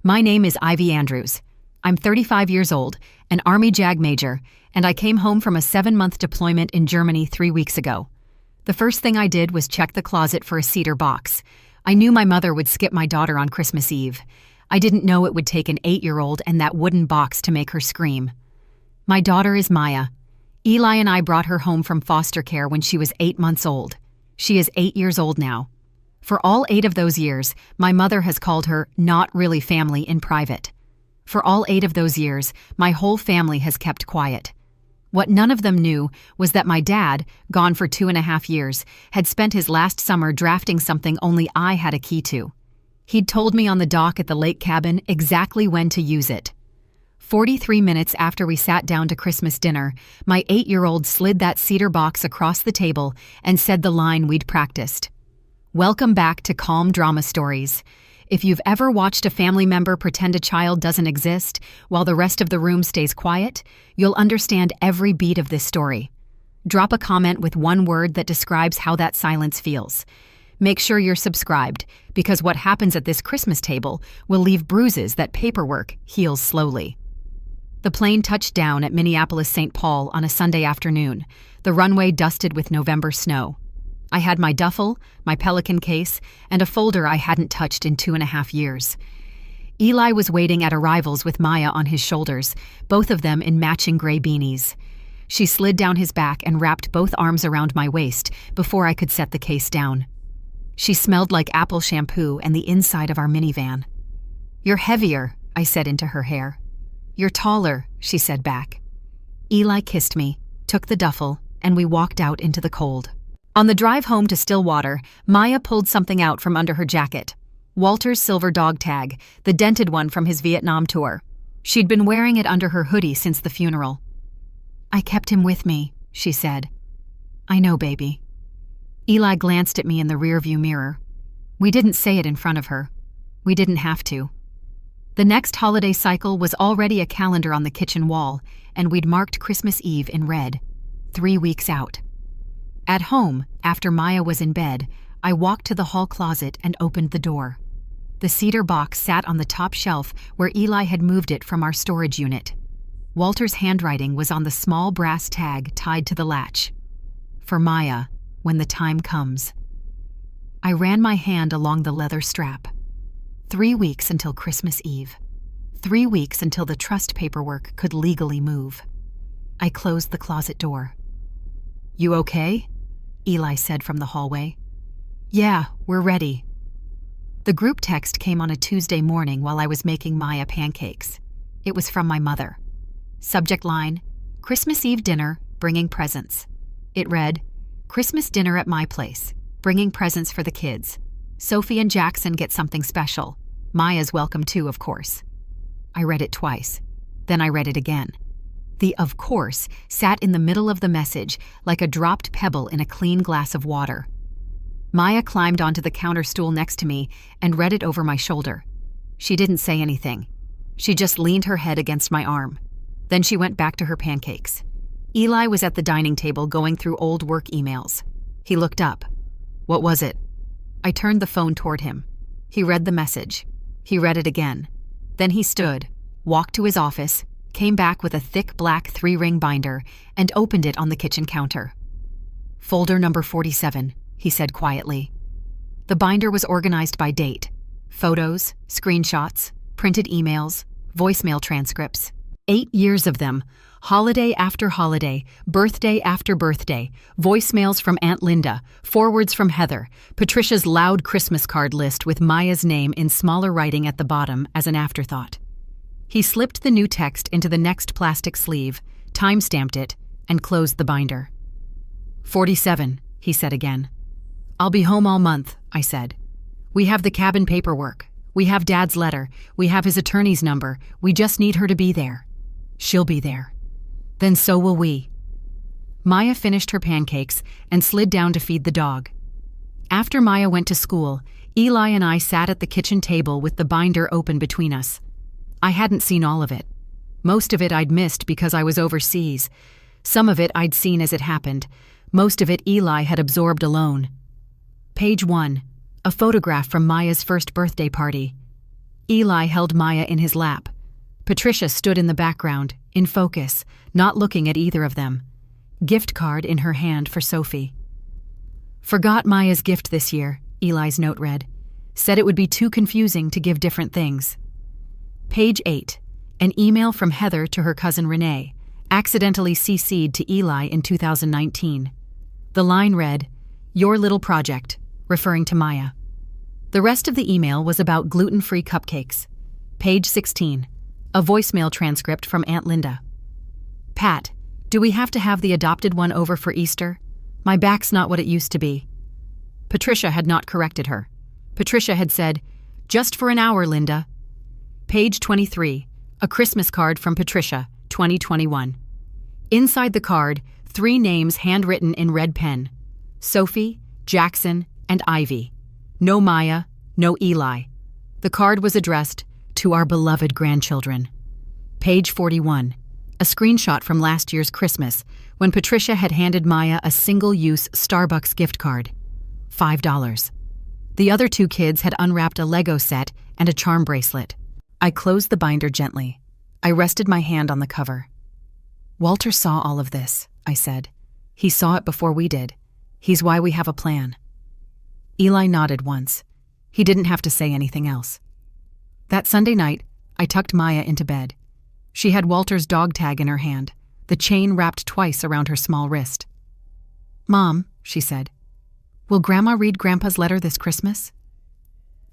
My name is Ivy Andrews. I'm 35 years old, an Army JAG major, and I came home from a 7-month deployment in Germany 3 weeks ago. The first thing I did was check the closet for a cedar box. I knew my mother would skip my daughter on Christmas Eve. I didn't know it would take an 8-year-old and that wooden box to make her scream. My daughter is Maya. Eli and I brought her home from foster care when she was 8 months old. She is 8 years old now. For all 8 of those years, my mother has called her not really family in private. For all 8 of those years, my whole family has kept quiet. What none of them knew was that my dad, gone for 2.5 years, had spent his last summer drafting something only I had a key to. He'd told me on the dock at the lake cabin exactly when to use it. 43 minutes after we sat down to Christmas dinner, my 8-year-old slid that cedar box across the table and said the line we'd practiced. Welcome back to Calm Drama Stories. If you've ever watched a family member pretend a child doesn't exist while the rest of the room stays quiet, you'll understand every beat of this story. Drop a comment with one word that describes how that silence feels. Make sure you're subscribed, because what happens at this Christmas table will leave bruises that paperwork heals slowly. The plane touched down at Minneapolis-St. Paul on a Sunday afternoon, the runway dusted with November snow. I had my duffel, my Pelican case, and a folder I hadn't touched in 2.5 years. Eli was waiting at arrivals with Maya on his shoulders, both of them in matching gray beanies. She slid down his back and wrapped both arms around my waist before I could set the case down. She smelled like apple shampoo and the inside of our minivan. "You're heavier," I said into her hair. "You're taller," she said back. Eli kissed me, took the duffel, and we walked out into the cold. On the drive home to Stillwater, Maya pulled something out from under her jacket. Walter's silver dog tag, the dented one from his Vietnam tour. She'd been wearing it under her hoodie since the funeral. "I kept him with me," she said. "I know, baby." Eli glanced at me in the rearview mirror. We didn't say it in front of her. We didn't have to. The next holiday cycle was already a calendar on the kitchen wall, and we'd marked Christmas Eve in red, 3 weeks out. At home, after Maya was in bed, I walked to the hall closet and opened the door. The cedar box sat on the top shelf where Eli had moved it from our storage unit. Walter's handwriting was on the small brass tag tied to the latch. "For Maya, when the time comes." I ran my hand along the leather strap. 3 weeks until Christmas Eve. 3 weeks until the trust paperwork could legally move. I closed the closet door. "You okay?" Eli said from the hallway. "Yeah, we're ready." The group text came on a Tuesday morning while I was making Maya pancakes. It was from my mother. Subject line, "Christmas Eve dinner, bringing presents." It read, "Christmas dinner at my place, bringing presents for the kids. Sophie and Jackson get something special. Maya's welcome too, of course." I read it twice. Then I read it again. The "of course" sat in the middle of the message like a dropped pebble in a clean glass of water. Maya climbed onto the counter stool next to me and read it over my shoulder. She didn't say anything. She just leaned her head against my arm. Then she went back to her pancakes. Eli was at the dining table going through old work emails. He looked up. "What was it?" I turned the phone toward him. He read the message. He read it again. Then he stood, walked to his office, came back with a thick black 3-ring binder, and opened it on the kitchen counter. "Folder number 47, he said quietly. The binder was organized by date. Photos, screenshots, printed emails, voicemail transcripts. 8 years of them, holiday after holiday, birthday after birthday, voicemails from Aunt Linda, forwards from Heather, Patricia's loud Christmas card list with Maya's name in smaller writing at the bottom as an afterthought. He slipped the new text into the next plastic sleeve, time-stamped it, and closed the binder. 47, he said again. "I'll be home all month," I said. "We have the cabin paperwork. We have Dad's letter. We have his attorney's number. We just need her to be there." "She'll be there." "Then so will we." Maya finished her pancakes and slid down to feed the dog. After Maya went to school, Eli and I sat at the kitchen table with the binder open between us. I hadn't seen all of it. Most of it I'd missed because I was overseas. Some of it I'd seen as it happened. Most of it Eli had absorbed alone. Page 1, a photograph from Maya's first birthday party. Eli held Maya in his lap. Patricia stood in the background, in focus, not looking at either of them. Gift card in her hand for Sophie. Forgot Maya's gift this year, Eli's note read. Said it would be too confusing to give different things. Page 8. An email from Heather to her cousin Renee, accidentally CC'd to Eli in 2019. The line read, "Your little project," referring to Maya. The rest of the email was about gluten-free cupcakes. Page 16. A voicemail transcript from Aunt Linda. "Pat, do we have to have the adopted one over for Easter? My back's not what it used to be." Patricia had not corrected her. Patricia had said, "Just for an hour, Linda." Page 23. A Christmas card from Patricia, 2021. Inside the card, 3 names handwritten in red pen. Sophie, Jackson, and Ivy. No Maya, no Eli. The card was addressed to our beloved grandchildren. Page 41. A screenshot from last year's Christmas, when Patricia had handed Maya a single-use Starbucks gift card. $5. The other 2 kids had unwrapped a Lego set and a charm bracelet. I closed the binder gently. I rested my hand on the cover. "Walter saw all of this," I said. "He saw it before we did. He's why we have a plan." Eli nodded once. He didn't have to say anything else. That Sunday night, I tucked Maya into bed. She had Walter's dog tag in her hand, the chain wrapped twice around her small wrist. "Mom," she said, "will Grandma read Grandpa's letter this Christmas?"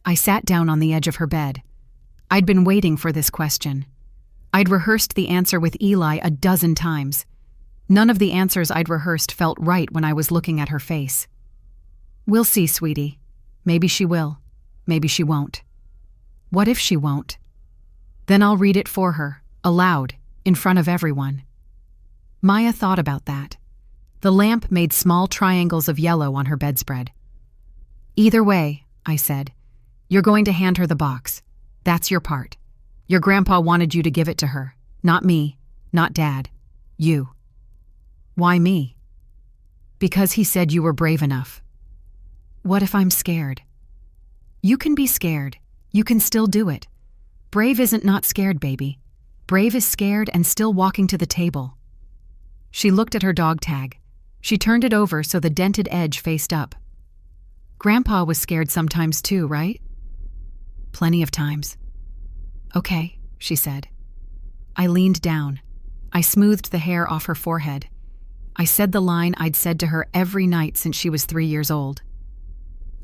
I sat down on the edge of her bed. I'd been waiting for this question. I'd rehearsed the answer with Eli a dozen times. None of the answers I'd rehearsed felt right when I was looking at her face. "We'll see, sweetie. Maybe she will. Maybe she won't." What if she won't? Then I'll read it for her, aloud, in front of everyone. Maya thought about that. The lamp made small triangles of yellow on her bedspread. "Either way," I said, "you're going to hand her the box. That's your part. Your grandpa wanted you to give it to her. Not me, not Dad. You." "Why me?" "Because he said you were brave enough." "What if I'm scared?" "You can be scared. You can still do it. Brave isn't not scared, baby. Brave is scared and still walking to the table." She looked at her dog tag. She turned it over so the dented edge faced up. "Grandpa was scared sometimes too, right?" "Plenty of times." "Okay," she said. I leaned down. I smoothed the hair off her forehead. I said the line I'd said to her every night since she was 3 years old.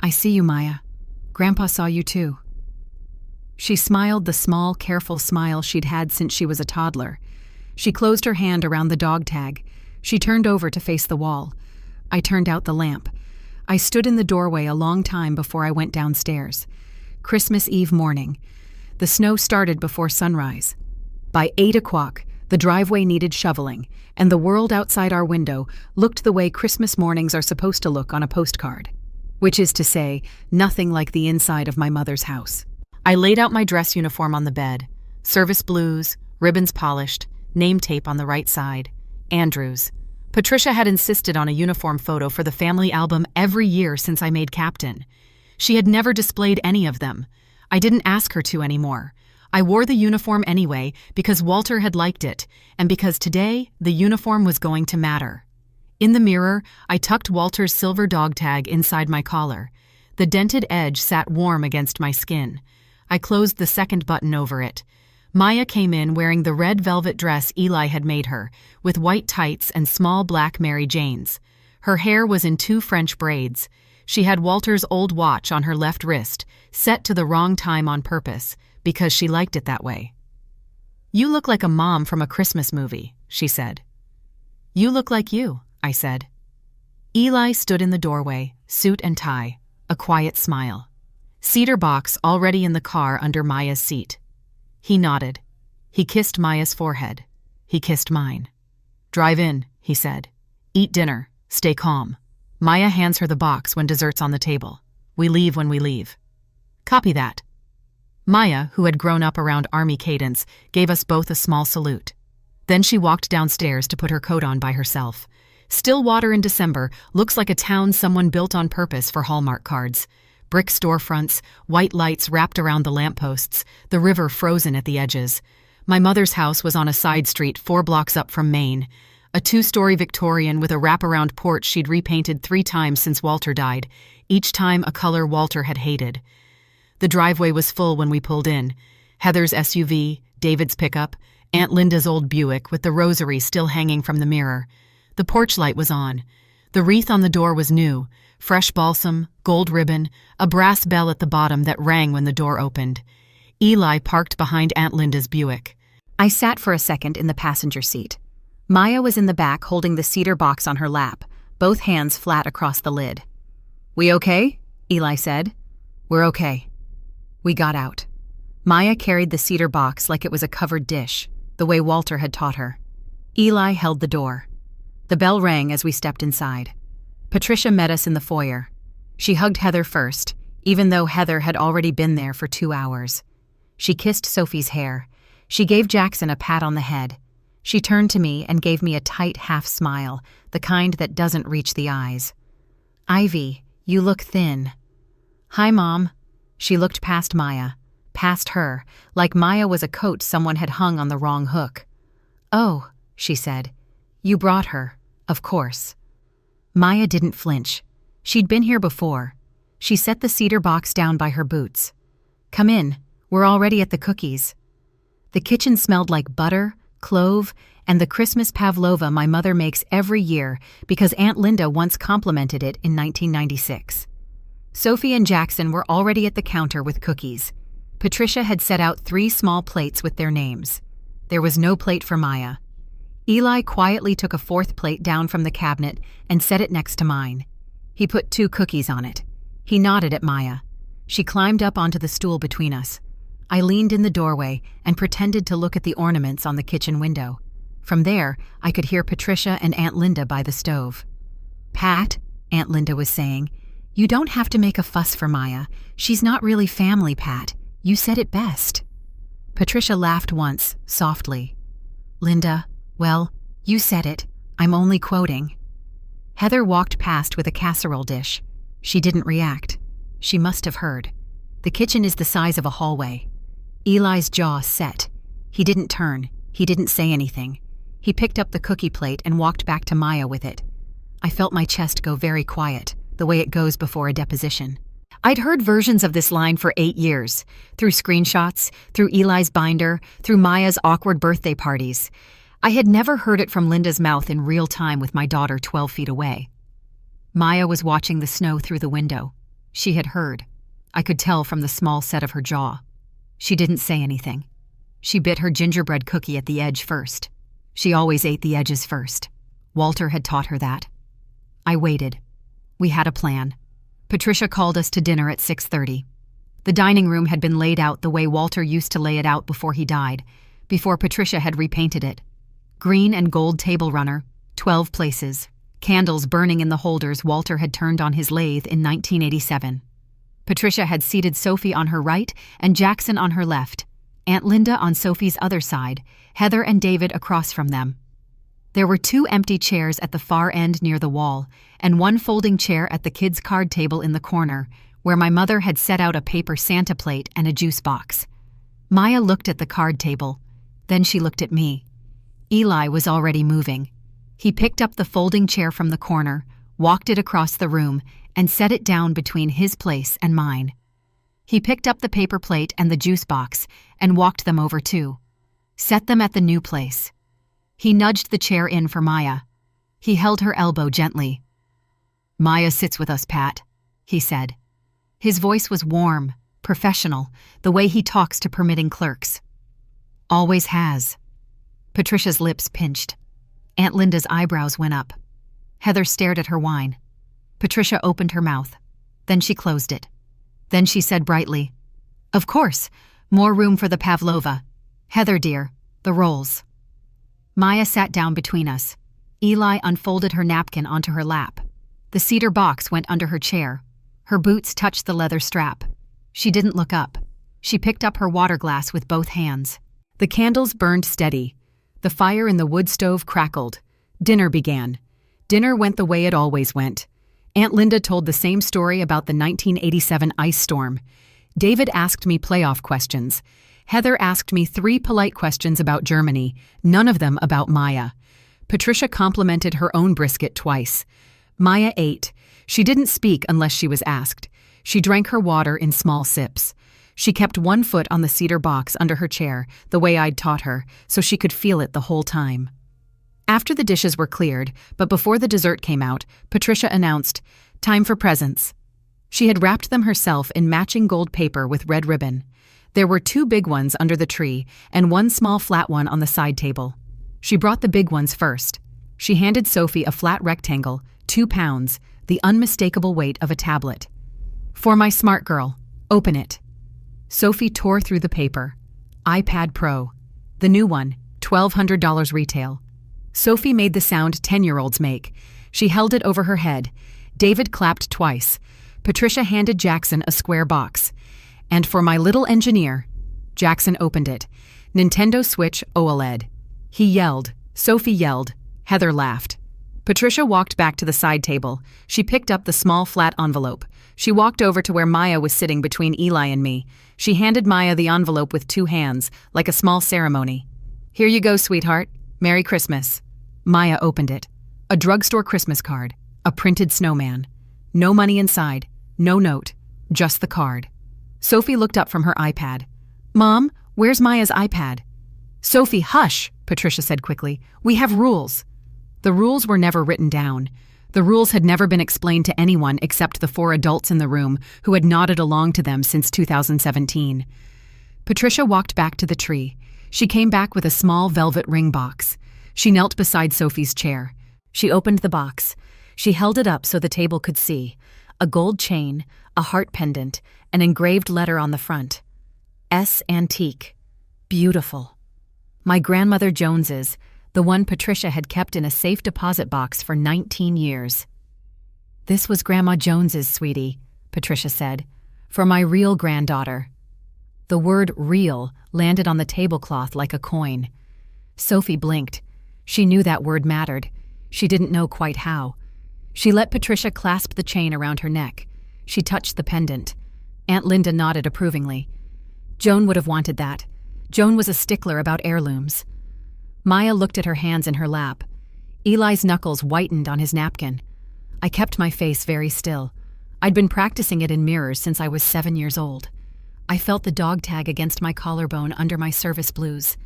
"I see you, Maya. Grandpa saw you too." She smiled the small, careful smile she'd had since she was a toddler. She closed her hand around the dog tag. She turned over to face the wall. I turned out the lamp. I stood in the doorway a long time before I went downstairs. Christmas Eve morning. The snow started before sunrise. By 8 o'clock, the driveway needed shoveling, and the world outside our window looked the way Christmas mornings are supposed to look on a postcard. Which is to say, nothing like the inside of my mother's house. I laid out my dress uniform on the bed. Service blues, ribbons polished, name tape on the right side. Andrews. Patricia had insisted on a uniform photo for the family album every year since I made captain. She had never displayed any of them. I didn't ask her to anymore. I wore the uniform anyway because Walter had liked it, and because today the uniform was going to matter. In the mirror, I tucked Walter's silver dog tag inside my collar. The dented edge sat warm against my skin. I closed the second button over it. Maya came in wearing the red velvet dress Eli had made her, with white tights and small black Mary Janes. Her hair was in 2 French braids. She had Walter's old watch on her left wrist, set to the wrong time on purpose, because she liked it that way. "You look like a mom from a Christmas movie," she said. "You look like you," I said. Eli stood in the doorway, suit and tie, a quiet smile. Cedar box already in the car under Maya's seat. He nodded. He kissed Maya's forehead. He kissed mine. "Drive in," he said. "Eat dinner. Stay calm. Maya hands her the box when dessert's on the table. We leave when we leave." "Copy that." Maya, who had grown up around Army cadence, gave us both a small salute. Then she walked downstairs to put her coat on by herself. Still water in December looks like a town someone built on purpose for Hallmark cards. Brick storefronts, white lights wrapped around the lampposts, the river frozen at the edges. My mother's house was on a side street 4 blocks up from Main, a 2-story Victorian with a wraparound porch she'd repainted 3 times since Walter died, each time a color Walter had hated. The driveway was full when we pulled in. Heather's SUV, David's pickup, Aunt Linda's old Buick with the rosary still hanging from the mirror. The porch light was on. The wreath on the door was new, fresh balsam, gold ribbon, a brass bell at the bottom that rang when the door opened. Eli parked behind Aunt Linda's Buick. I sat for a second in the passenger seat. Maya was in the back holding the cedar box on her lap, both hands flat across the lid. "We okay?" Eli said. "We're okay." We got out. Maya carried the cedar box like it was a covered dish, the way Walter had taught her. Eli held the door. The bell rang as we stepped inside. Patricia met us in the foyer. She hugged Heather first, even though Heather had already been there for 2 hours. She kissed Sophie's hair. She gave Jackson a pat on the head. She turned to me and gave me a tight half smile, the kind that doesn't reach the eyes. "Ivy, you look thin." "Hi, Mom." She looked past Maya, past her, like Maya was a coat someone had hung on the wrong hook. "Oh," she said. "You brought her, of course." Maya didn't flinch. She'd been here before. She set the cedar box down by her boots. "Come in, we're already at the cookies." The kitchen smelled like butter, clove, and the Christmas pavlova my mother makes every year because Aunt Linda once complimented it in 1996. Sophie and Jackson were already at the counter with cookies. Patricia had set out 3 small plates with their names. There was no plate for Maya. Eli quietly took a 4th plate down from the cabinet and set it next to mine. He put 2 cookies on it. He nodded at Maya. She climbed up onto the stool between us. I leaned in the doorway and pretended to look at the ornaments on the kitchen window. From there, I could hear Patricia and Aunt Linda by the stove. "Pat," Aunt Linda was saying, "you don't have to make a fuss for Maya. She's not really family, Pat. You said it best." Patricia laughed once, softly. "Linda, well, you said it. I'm only quoting." Heather walked past with a casserole dish. She didn't react. She must have heard. The kitchen is the size of a hallway. Eli's jaw set. He didn't turn. He didn't say anything. He picked up the cookie plate and walked back to Maya with it. I felt my chest go very quiet, the way it goes before a deposition. I'd heard versions of this line for 8 years, through screenshots, through Eli's binder, through Maya's awkward birthday parties. I had never heard it from Linda's mouth in real time with my daughter 12 feet away. Maya was watching the snow through the window. She had heard. I could tell from the small set of her jaw. She didn't say anything. She bit her gingerbread cookie at the edge first. She always ate the edges first. Walter had taught her that. I waited. We had a plan. Patricia called us to dinner at 6:30. The dining room had been laid out the way Walter used to lay it out before he died, before Patricia had repainted it. Green and gold table runner, 12 places, candles burning in the holders Walter had turned on his lathe in 1987. Patricia had seated Sophie on her right and Jackson on her left, Aunt Linda on Sophie's other side, Heather and David across from them. There were 2 empty chairs at the far end near the wall, and 1 folding chair at the kids' card table in the corner, where my mother had set out a paper Santa plate and a juice box. Maya looked at the card table. Then she looked at me. Eli was already moving. He picked up the folding chair from the corner, walked it across the room, and set it down between his place and mine. He picked up the paper plate and the juice box and walked them over too. Set them at the new place. He nudged the chair in for Maya. He held her elbow gently. "Maya sits with us, Pat," he said. His voice was warm, professional, the way he talks to permitting clerks. "Always has." Patricia's lips pinched. Aunt Linda's eyebrows went up. Heather stared at her wine. Patricia opened her mouth. Then she closed it. Then she said brightly, "Of course, more room for the pavlova. Heather, dear, the rolls." Maya sat down between us. Eli unfolded her napkin onto her lap. The cedar box went under her chair. Her boots touched the leather strap. She didn't look up. She picked up her water glass with both hands. The candles burned steady. The fire in the wood stove crackled. Dinner began. Dinner went the way it always went. Aunt Linda told the same story about the 1987 ice storm. David asked me playoff questions. Heather asked me 3 polite questions about Germany, none of them about Maya. Patricia complimented her own brisket twice. Maya ate. She didn't speak unless she was asked. She drank her water in small sips. She kept one foot on the cedar box under her chair, the way I'd taught her, so she could feel it the whole time. After the dishes were cleared, but before the dessert came out, Patricia announced, "Time for presents." She had wrapped them herself in matching gold paper with red ribbon. There were 2 big ones under the tree and 1 small flat one on the side table. She brought the big ones first. She handed Sophie a flat rectangle, 2 pounds, the unmistakable weight of a tablet. "For my smart girl. Open it." Sophie tore through the paper. iPad Pro. The new one, $1,200 retail. Sophie made the sound 10-year-olds make. She held it over her head. David clapped twice. Patricia handed Jackson a square box. "And for my little engineer." Jackson opened it. Nintendo Switch OLED. He yelled. Sophie yelled. Heather laughed. Patricia walked back to the side table. She picked up the small flat envelope. She walked over to where Maya was sitting between Eli and me. She handed Maya the envelope with 2 hands, like a small ceremony. "Here you go, sweetheart. Merry Christmas." Maya opened it. A drugstore Christmas card. A printed snowman. No money inside. No note. Just the card. Sophie looked up from her iPad. "Mom, where's Maya's iPad?" "Sophie, hush," Patricia said quickly. "We have rules." The rules were never written down. The rules had never been explained to anyone except the 4 adults in the room who had nodded along to them since 2017. Patricia walked back to the tree. She came back with a small velvet ring box. She knelt beside Sophie's chair. She opened the box. She held it up so the table could see. A gold chain, a heart pendant, an engraved letter on the front. S. Antique. Beautiful. My grandmother Jones's, the one Patricia had kept in a safe deposit box for 19 years. "This was Grandma Jones's, sweetie," Patricia said, "for my real granddaughter." The word real landed on the tablecloth like a coin. Sophie blinked. She knew that word mattered. She didn't know quite how. She let Patricia clasp the chain around her neck. She touched the pendant. Aunt Linda nodded approvingly. Joan would have wanted that. Joan was a stickler about heirlooms. Maya looked at her hands in her lap. Eli's knuckles whitened on his napkin. I kept my face very still. I'd been practicing it in mirrors since I was 7 years old. I felt the dog tag against my collarbone under my service blues.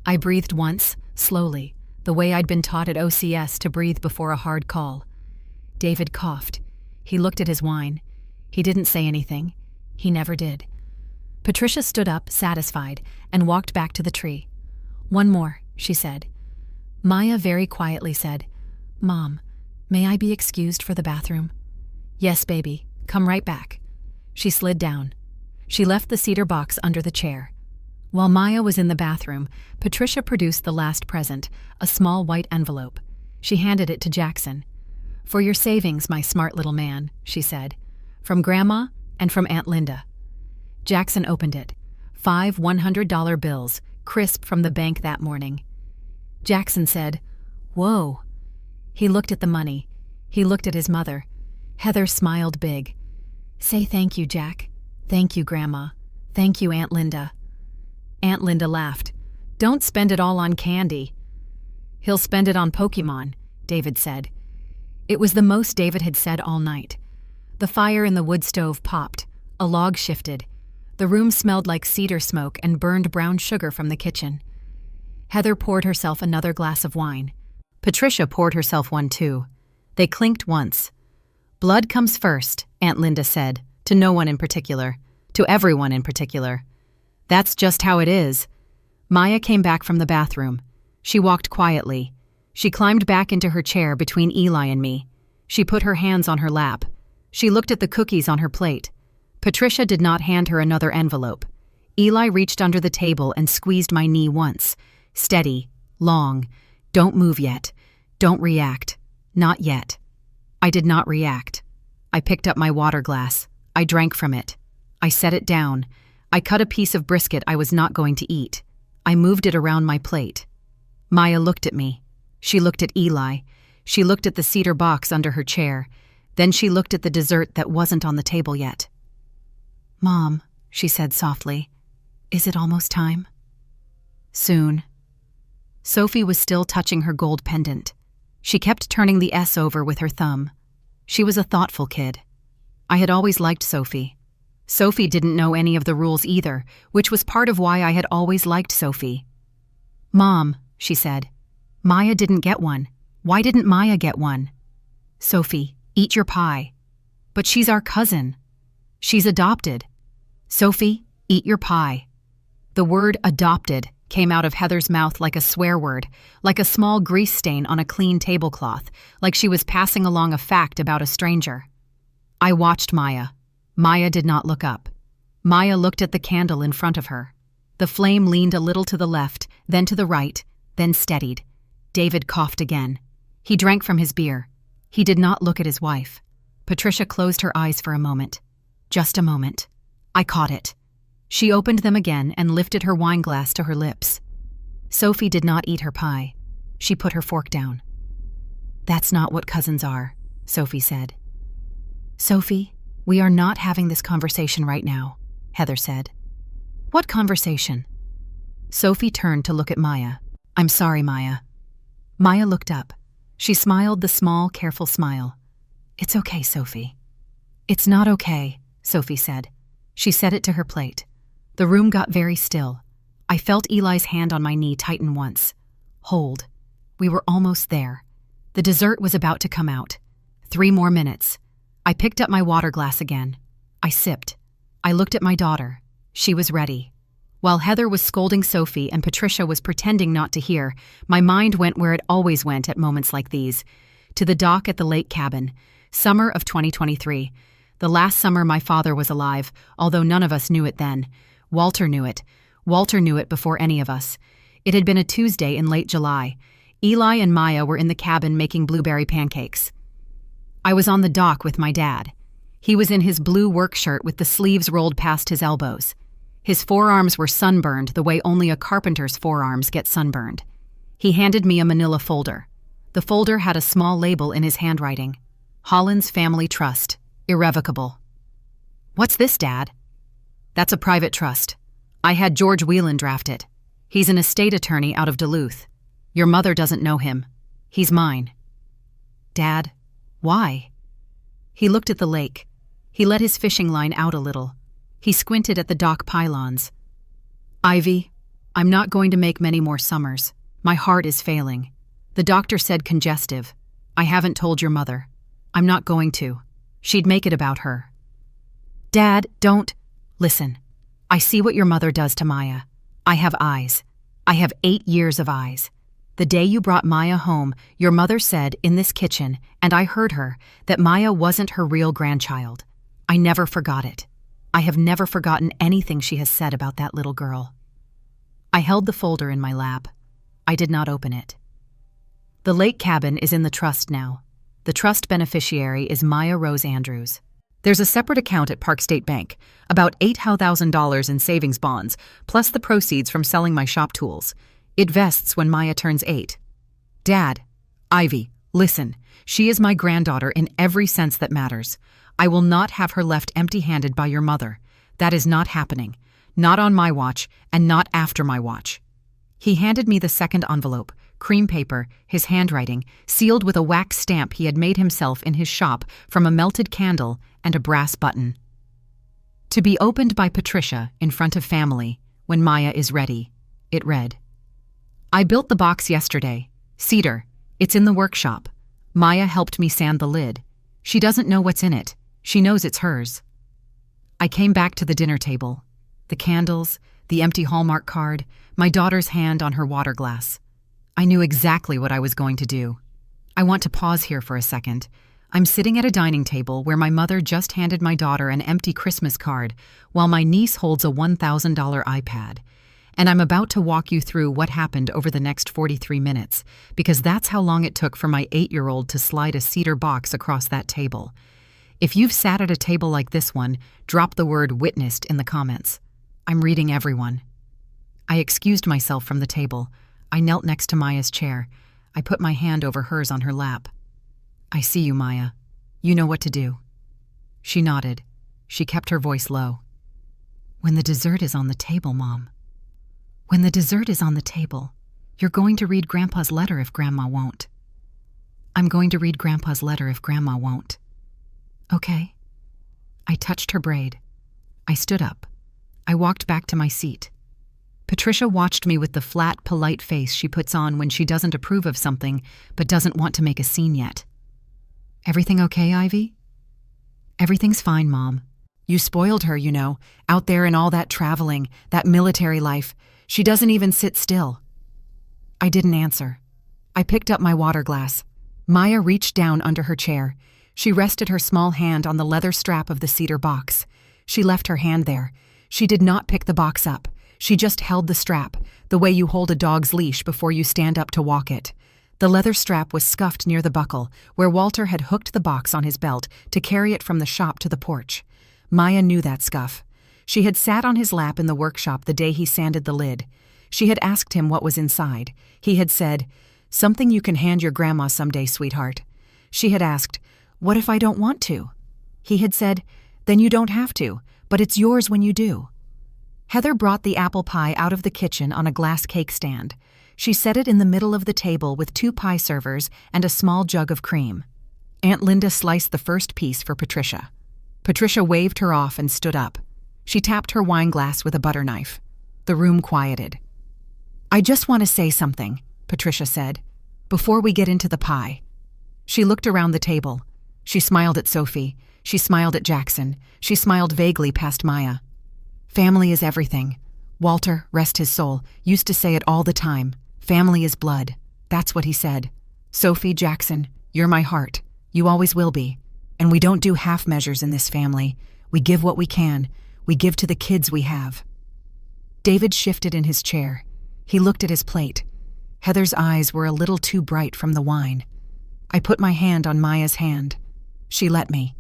I breathed once, slowly, the way I'd been taught at OCS to breathe before a hard call. David coughed. He looked at his wine. He didn't say anything. He never did. Patricia stood up, satisfied, and walked back to the tree. "One more," she said. Maya very quietly said, "Mom, may I be excused for the bathroom?" "Yes, baby. Come right back." She slid down. She left the cedar box under the chair. While Maya was in the bathroom, Patricia produced the last present, a small white envelope. She handed it to Jackson. "For your savings, my smart little man," she said. "From Grandma and from Aunt Linda." Jackson opened it. 5 $100 bills, crisp from the bank that morning. Jackson said, "Whoa." He looked at the money. He looked at his mother. Heather smiled big. "Say thank you, Jack. Thank you, Grandma. Thank you, Aunt Linda." Aunt Linda laughed. "Don't spend it all on candy." "He'll spend it on Pokemon," David said. It was the most David had said all night. The fire in the wood stove popped. A log shifted. The room smelled like cedar smoke and burned brown sugar from the kitchen. Heather poured herself another glass of wine. Patricia poured herself one too. They clinked once. "Blood comes first," Aunt Linda said, to no one in particular, to everyone in particular. "That's just how it is." Maya came back from the bathroom. She walked quietly. She climbed back into her chair between Eli and me. She put her hands on her lap. She looked at the cookies on her plate. Patricia did not hand her another envelope. Eli reached under the table and squeezed my knee once. Steady, long. "Don't move yet. Don't react. Not yet." I did not react. I picked up my water glass. I drank from it. I set it down. I cut a piece of brisket I was not going to eat. I moved it around my plate. Maya looked at me. She looked at Eli. She looked at the cedar box under her chair. Then she looked at the dessert that wasn't on the table yet. "Mom," she said softly, "is it almost time?" "Soon." Sophie was still touching her gold pendant. She kept turning the S over with her thumb. She was a thoughtful kid. I had always liked Sophie. Sophie didn't know any of the rules either, which was part of why I had always liked Sophie. "Mom," she said, "Maya didn't get one. Why didn't Maya get one?" "Sophie, eat your pie." "But she's our cousin. She's adopted." "Sophie, eat your pie." The word adopted came out of Heather's mouth like a swear word, like a small grease stain on a clean tablecloth, like she was passing along a fact about a stranger. I watched Maya. Maya did not look up. Maya looked at the candle in front of her. The flame leaned a little to the left, then to the right, then steadied. David coughed again. He drank from his beer. He did not look at his wife. Patricia closed her eyes for a moment. Just a moment. I caught it. She opened them again and lifted her wineglass to her lips. Sophie did not eat her pie. She put her fork down. "That's not what cousins are," Sophie said. "Sophie, we are not having this conversation right now," Heather said. "What conversation?" Sophie turned to look at Maya. "I'm sorry, Maya." Maya looked up. She smiled the small, careful smile. "It's okay, Sophie." "It's not okay," Sophie said. She set it to her plate. The room got very still. I felt Eli's hand on my knee tighten once. Hold. We were almost there. The dessert was about to come out. 3 more minutes. I picked up my water glass again. I sipped. I looked at my daughter. She was ready. While Heather was scolding Sophie and Patricia was pretending not to hear, my mind went where it always went at moments like these. To the dock at the lake cabin. Summer of 2023. The last summer my father was alive, although none of us knew it then. Walter knew it. Walter knew it before any of us. It had been a Tuesday in late July. Eli and Maya were in the cabin making blueberry pancakes. I was on the dock with my dad. He was in his blue work shirt with the sleeves rolled past his elbows. His forearms were sunburned the way only a carpenter's forearms get sunburned. He handed me a manila folder. The folder had a small label in his handwriting. Holland's Family Trust. Irrevocable. "What's this, Dad?" "That's a private trust. I had George Whelan draft it. He's an estate attorney out of Duluth. Your mother doesn't know him. He's mine." "Dad, why?" He looked at the lake. He let his fishing line out a little. He squinted at the dock pylons. "Ivy, I'm not going to make many more summers. My heart is failing. The doctor said congestive. I haven't told your mother. I'm not going to. She'd make it about her." "Dad, don't..." "Listen. I see what your mother does to Maya. I have eyes. I have 8 years of eyes. The day you brought Maya home, your mother said in this kitchen, and I heard her, that Maya wasn't her real grandchild. I never forgot it. I have never forgotten anything she has said about that little girl." I held the folder in my lap. I did not open it. The lake cabin is in the trust now. The trust beneficiary is Maya Rose Andrews. There's a separate account at Park State Bank, about $8,000 in savings bonds, plus the proceeds from selling my shop tools. It vests when Maya turns 8. "Dad, Ivy, listen. She is my granddaughter in every sense that matters. I will not have her left empty-handed by your mother. That is not happening. Not on my watch, and not after my watch." He handed me the second envelope, cream paper, his handwriting, sealed with a wax stamp he had made himself in his shop from a melted candle and a brass button. "To be opened by Patricia in front of family when Maya is ready," it read. "I built the box yesterday. Cedar. It's in the workshop. Maya helped me sand the lid. She doesn't know what's in it. She knows it's hers." I came back to the dinner table. The candles, the empty Hallmark card, my daughter's hand on her water glass. I knew exactly what I was going to do. I want to pause here for a second. I'm sitting at a dining table where my mother just handed my daughter an empty Christmas card while my niece holds a $1,000 iPad. And I'm about to walk you through what happened over the next 43 minutes, because that's how long it took for my 8-year-old to slide a cedar box across that table. If you've sat at a table like this one, drop the word "witnessed" in the comments. I'm reading everyone. I excused myself from the table. I knelt next to Maya's chair. I put my hand over hers on her lap. "I see you, Maya. You know what to do." She nodded. She kept her voice low. "When the dessert is on the table, Mom. When the dessert is on the table, you're going to read Grandpa's letter if Grandma won't." "I'm going to read Grandpa's letter if Grandma won't." "Okay." I touched her braid. I stood up. I walked back to my seat. Patricia watched me with the flat, polite face she puts on when she doesn't approve of something but doesn't want to make a scene yet. "Everything okay, Ivy?" "Everything's fine, Mom. You spoiled her, out there in all that traveling, that military life. She doesn't even sit still." I didn't answer. I picked up my water glass. Maya reached down under her chair. She rested her small hand on the leather strap of the cedar box. She left her hand there. She did not pick the box up. She just held the strap, the way you hold a dog's leash before you stand up to walk it. The leather strap was scuffed near the buckle, where Walter had hooked the box on his belt to carry it from the shop to the porch. Maya knew that scuff. She had sat on his lap in the workshop the day he sanded the lid. She had asked him what was inside. He had said, "Something you can hand your grandma someday, sweetheart." She had asked, "What if I don't want to?" He had said, "Then you don't have to, but it's yours when you do." Heather brought the apple pie out of the kitchen on a glass cake stand. She set it in the middle of the table with 2 pie servers and a small jug of cream. Aunt Linda sliced the first piece for Patricia. Patricia waved her off and stood up. She tapped her wine glass with a butter knife. The room quieted. "I just want to say something," Patricia said, "before we get into the pie." She looked around the table. She smiled at Sophie. She smiled at Jackson. She smiled vaguely past Maya. "Family is everything. Walter, rest his soul, used to say it all the time. Family is blood. That's what he said. Sophie, Jackson, you're my heart. You always will be. And we don't do half measures in this family. We give what we can. We give to the kids we have." David shifted in his chair. He looked at his plate. Heather's eyes were a little too bright from the wine. I put my hand on Maya's hand. She let me.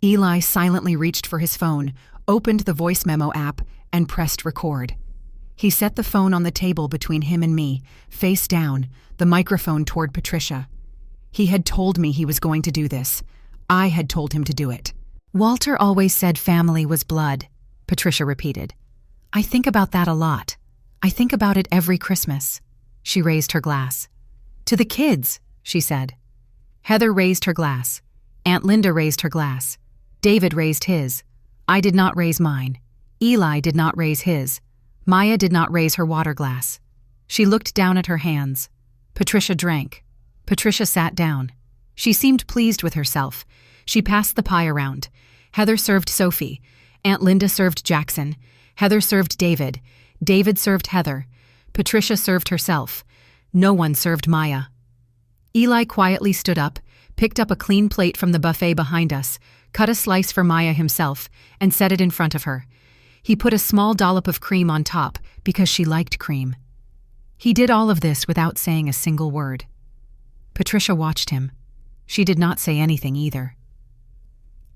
Eli silently reached for his phone, opened the voice memo app, and pressed record. He set the phone on the table between him and me, face down, the microphone toward Patricia. He had told me he was going to do this. I had told him to do it. "Walter always said family was blood," Patricia repeated. "I think about that a lot. I think about it every Christmas." She raised her glass. "To the kids," she said. Heather raised her glass. Aunt Linda raised her glass. David raised his. I did not raise mine. Eli did not raise his. Maya did not raise her water glass. She looked down at her hands. Patricia drank. Patricia sat down. She seemed pleased with herself. She passed the pie around. Heather served Sophie. Aunt Linda served Jackson. Heather served David. David served Heather. Patricia served herself. No one served Maya. Eli quietly stood up, picked up a clean plate from the buffet behind us, cut a slice for Maya himself, and set it in front of her. He put a small dollop of cream on top because she liked cream. He did all of this without saying a single word. Patricia watched him. She did not say anything either.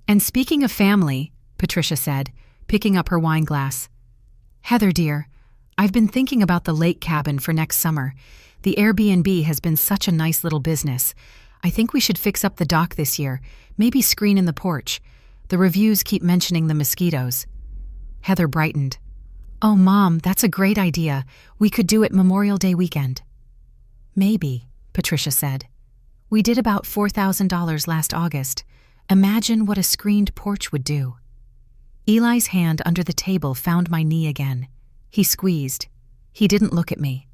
"And speaking of family," Patricia said, picking up her wine glass, "Heather, dear, I've been thinking about the lake cabin for next summer. The Airbnb has been such a nice little business. I think we should fix up the dock this year, maybe screen in the porch. The reviews keep mentioning the mosquitoes." Heather brightened. "Oh, Mom, that's a great idea. We could do it Memorial Day weekend." "Maybe," Patricia said. "We did about $4,000 last August. Imagine what a screened porch would do." Eli's hand under the table found my knee again. He squeezed. He didn't look at me.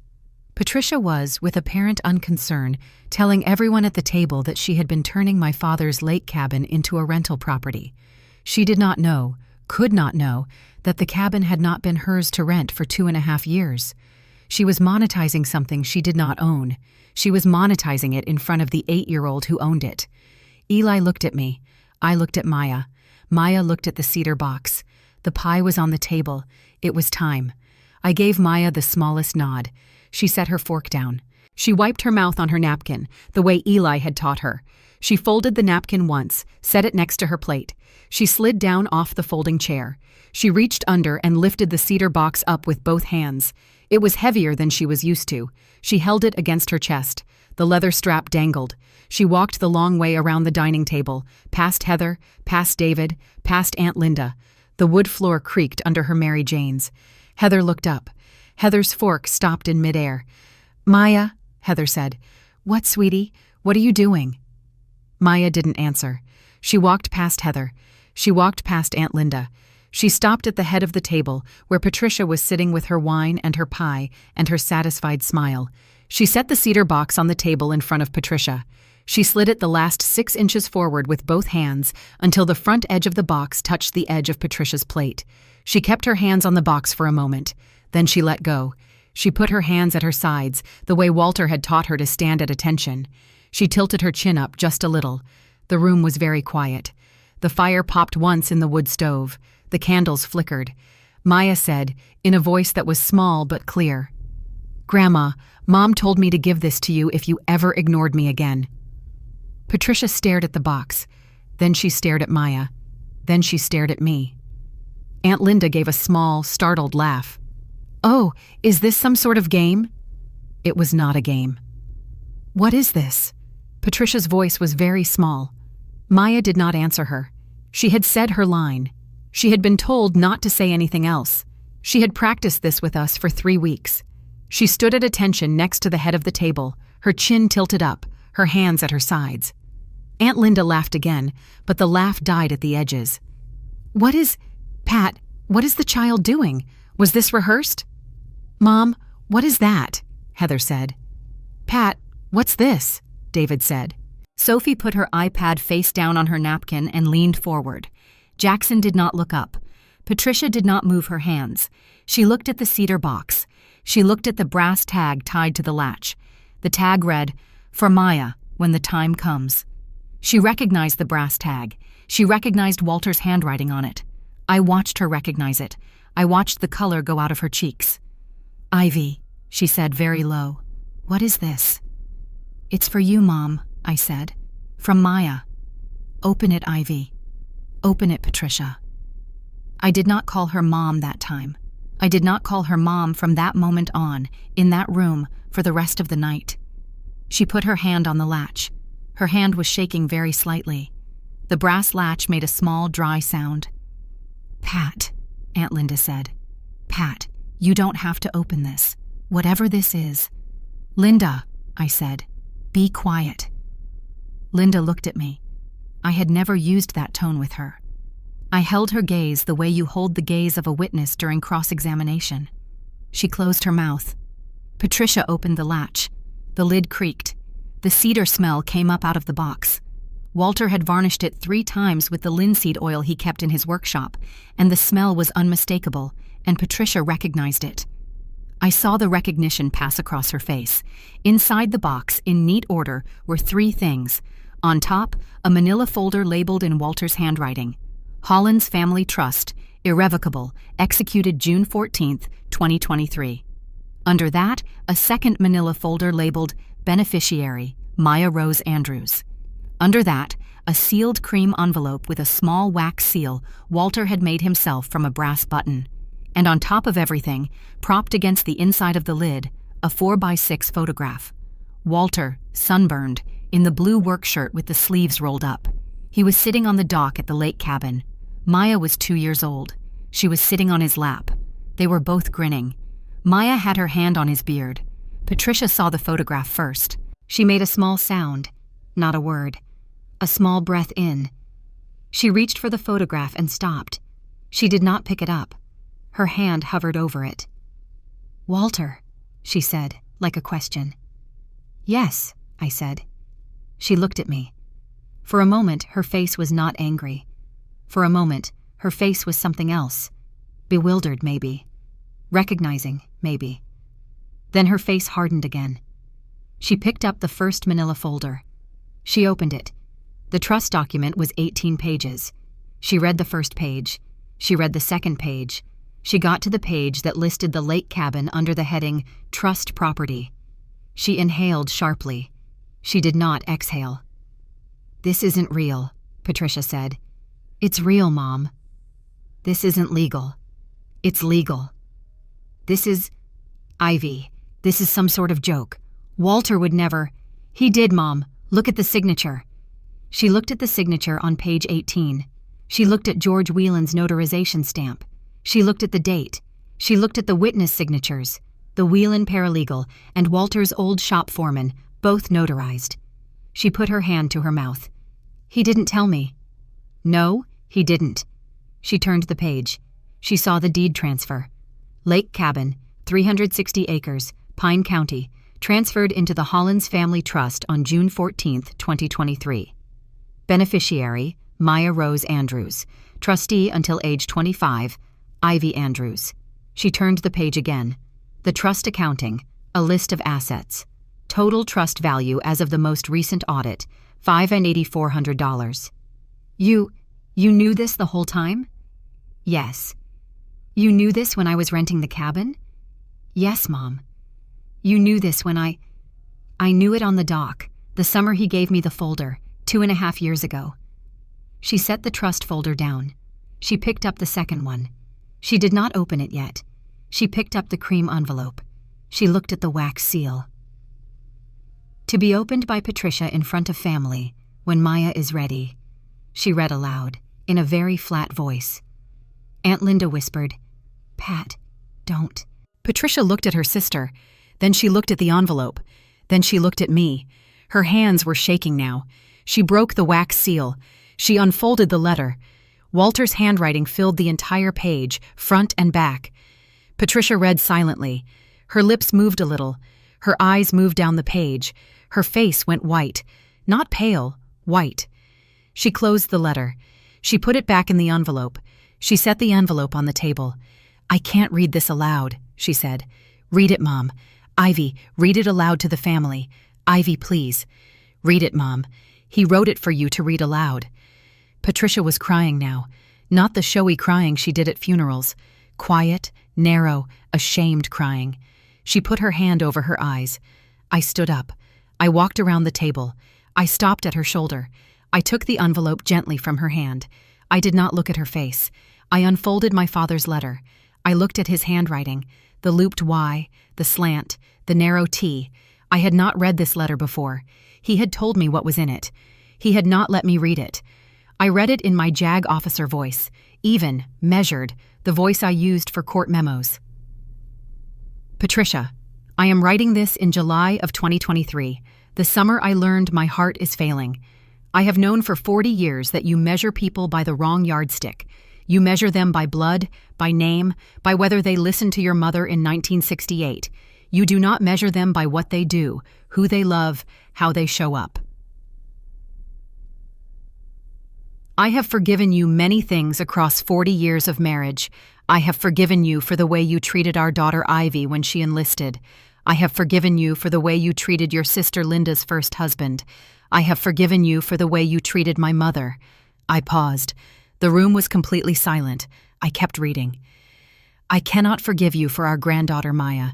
Patricia was, with apparent unconcern, telling everyone at the table that she had been turning my father's lake cabin into a rental property. She did not know, could not know, that the cabin had not been hers to rent for 2.5 years. She was monetizing something she did not own. She was monetizing it in front of the 8-year-old who owned it. Eli looked at me. I looked at Maya. Maya looked at the cedar box. The pie was on the table. It was time. I gave Maya the smallest nod. She set her fork down. She wiped her mouth on her napkin, the way Eli had taught her. She folded the napkin once, set it next to her plate. She slid down off the folding chair. She reached under and lifted the cedar box up with both hands. It was heavier than she was used to. She held it against her chest. The leather strap dangled. She walked the long way around the dining table, past Heather, past David, past Aunt Linda. The wood floor creaked under her Mary Janes. Heather looked up. Heather's fork stopped in midair. "Maya," Heather said. "What, sweetie? What are you doing?" Maya didn't answer. She walked past Heather. She walked past Aunt Linda. She stopped at the head of the table, where Patricia was sitting with her wine and her pie and her satisfied smile. She set the cedar box on the table in front of Patricia. She slid it the last 6 inches forward with both hands until the front edge of the box touched the edge of Patricia's plate. She kept her hands on the box for a moment. Then she let go. She put her hands at her sides, the way Walter had taught her to stand at attention. She tilted her chin up just a little. The room was very quiet. The fire popped once in the wood stove. The candles flickered. Maya said, in a voice that was small but clear, "Grandma, Mom told me to give this to you if you ever ignored me again." Patricia stared at the box. Then she stared at Maya. Then she stared at me. Aunt Linda gave a small, startled laugh. "Oh, is this some sort of game?" It was not a game. "What is this?" Patricia's voice was very small. Maya did not answer her. She had said her line. She had been told not to say anything else. She had practiced this with us for 3 weeks. She stood at attention next to the head of the table, her chin tilted up, her hands at her sides. Aunt Linda laughed again, but the laugh died at the edges. Pat, what is the child doing? Was this rehearsed?" "Mom, what is that?" Heather said. "Pat, what's this?" David said. Sophie put her iPad face down on her napkin and leaned forward. Jackson did not look up. Patricia did not move her hands. She looked at the cedar box. She looked at the brass tag tied to the latch. The tag read, "For Maya, when the time comes." She recognized the brass tag. She recognized Walter's handwriting on it. I watched her recognize it. I watched the color go out of her cheeks. "Ivy," she said very low. "What is this?" "It's for you, Mom," I said. "From Maya." "Open it, Ivy. Open it, Patricia." I did not call her Mom that time. I did not call her Mom from that moment on, in that room, for the rest of the night. She put her hand on the latch. Her hand was shaking very slightly. The brass latch made a small, dry sound. "Pat," Aunt Linda said. "Pat, you don't have to open this. Whatever this is." "Linda," I said, "be quiet." Linda looked at me. I had never used that tone with her. I held her gaze the way you hold the gaze of a witness during cross-examination. She closed her mouth. Patricia opened the latch. The lid creaked. The cedar smell came up out of the box. Walter had varnished it 3 times with the linseed oil he kept in his workshop, and the smell was unmistakable, and Patricia recognized it. I saw the recognition pass across her face. Inside the box, in neat order, were 3 things. On top, a manila folder labeled in Walter's handwriting. Holland's Family Trust, irrevocable, executed June 14, 2023. Under that, a second manila folder labeled Beneficiary, Maya Rose Andrews. Under that, a sealed cream envelope with a small wax seal Walter had made himself from a brass button. And on top of everything, propped against the inside of the lid, a 4x6 photograph. Walter, sunburned, in the blue work shirt with the sleeves rolled up. He was sitting on the dock at the lake cabin. Maya was 2 years old. She was sitting on his lap. They were both grinning. Maya had her hand on his beard. Patricia saw the photograph first. She made a small sound, not a word. A small breath in. She reached for the photograph and stopped. She did not pick it up. Her hand hovered over it. "Walter," she said, like a question. "Yes," I said. She looked at me. For a moment, her face was not angry. For a moment, her face was something else. Bewildered, maybe. Recognizing, maybe. Then her face hardened again. She picked up the first manila folder. She opened it. The trust document was 18 pages. She read the first page. She read the second page. She got to the page that listed the lake cabin under the heading Trust Property. She inhaled sharply. She did not exhale. "This isn't real," Patricia said. "It's real, Mom. This isn't legal. It's legal. This is..." Ivy, this is some sort of joke. Walter would never. He did, Mom. Look at the signature. She looked at the signature on page 18. She looked at George Whelan's notarization stamp. She looked at the date. She looked at the witness signatures. The Whelan paralegal and Walter's old shop foreman, both notarized. She put her hand to her mouth. He didn't tell me. No, he didn't. She turned the page. She saw the deed transfer. Lake Cabin, 360 acres, Pine County, transferred into the Hollins Family Trust on June 14, 2023. Beneficiary, Maya Rose Andrews. Trustee until age 25, Ivy Andrews. She turned the page again. The trust accounting, a list of assets. Total trust value as of the most recent audit, $5,400. You knew this the whole time? Yes. You knew this when I was renting the cabin? Yes, Mom. You knew this when I knew it on the dock, the summer he gave me the folder, 2.5 years ago. She set the trust folder down. She picked up the second one. She did not open it yet. She picked up the cream envelope. She looked at the wax seal. To be opened by Patricia in front of family, when Maya is ready. She read aloud, in a very flat voice. Aunt Linda whispered, Pat, don't. Patricia looked at her sister. Then she looked at the envelope. Then she looked at me. Her hands were shaking now. She broke the wax seal. She unfolded the letter. Walter's handwriting filled the entire page, front and back. Patricia read silently. Her lips moved a little. Her eyes moved down the page. Her face went white. Not pale, white. She closed the letter. She put it back in the envelope. She set the envelope on the table. I can't read this aloud, she said. Read it, Mom. Ivy, read it aloud to the family. Ivy, please. Read it, Mom. He wrote it for you to read aloud. Patricia was crying now. Not the showy crying she did at funerals. Quiet, narrow, ashamed crying. She put her hand over her eyes. I stood up. I walked around the table. I stopped at her shoulder. I took the envelope gently from her hand. I did not look at her face. I unfolded my father's letter. I looked at his handwriting, the looped Y, the slant, the narrow T. I had not read this letter before. He had told me what was in it. He had not let me read it. I read it in my JAG officer voice, even, measured, the voice I used for court memos. Patricia, I am writing this in July of 2023, the summer I learned my heart is failing. I have known for 40 years that you measure people by the wrong yardstick. You measure them by blood, by name, by whether they listened to your mother in 1968. You do not measure them by what they do, who they love, how they show up. I have forgiven you many things across 40 years of marriage. I have forgiven you for the way you treated our daughter Ivy when she enlisted. I have forgiven you for the way you treated your sister Linda's first husband. I have forgiven you for the way you treated my mother. I paused. The room was completely silent. I kept reading. I cannot forgive you for our granddaughter Maya.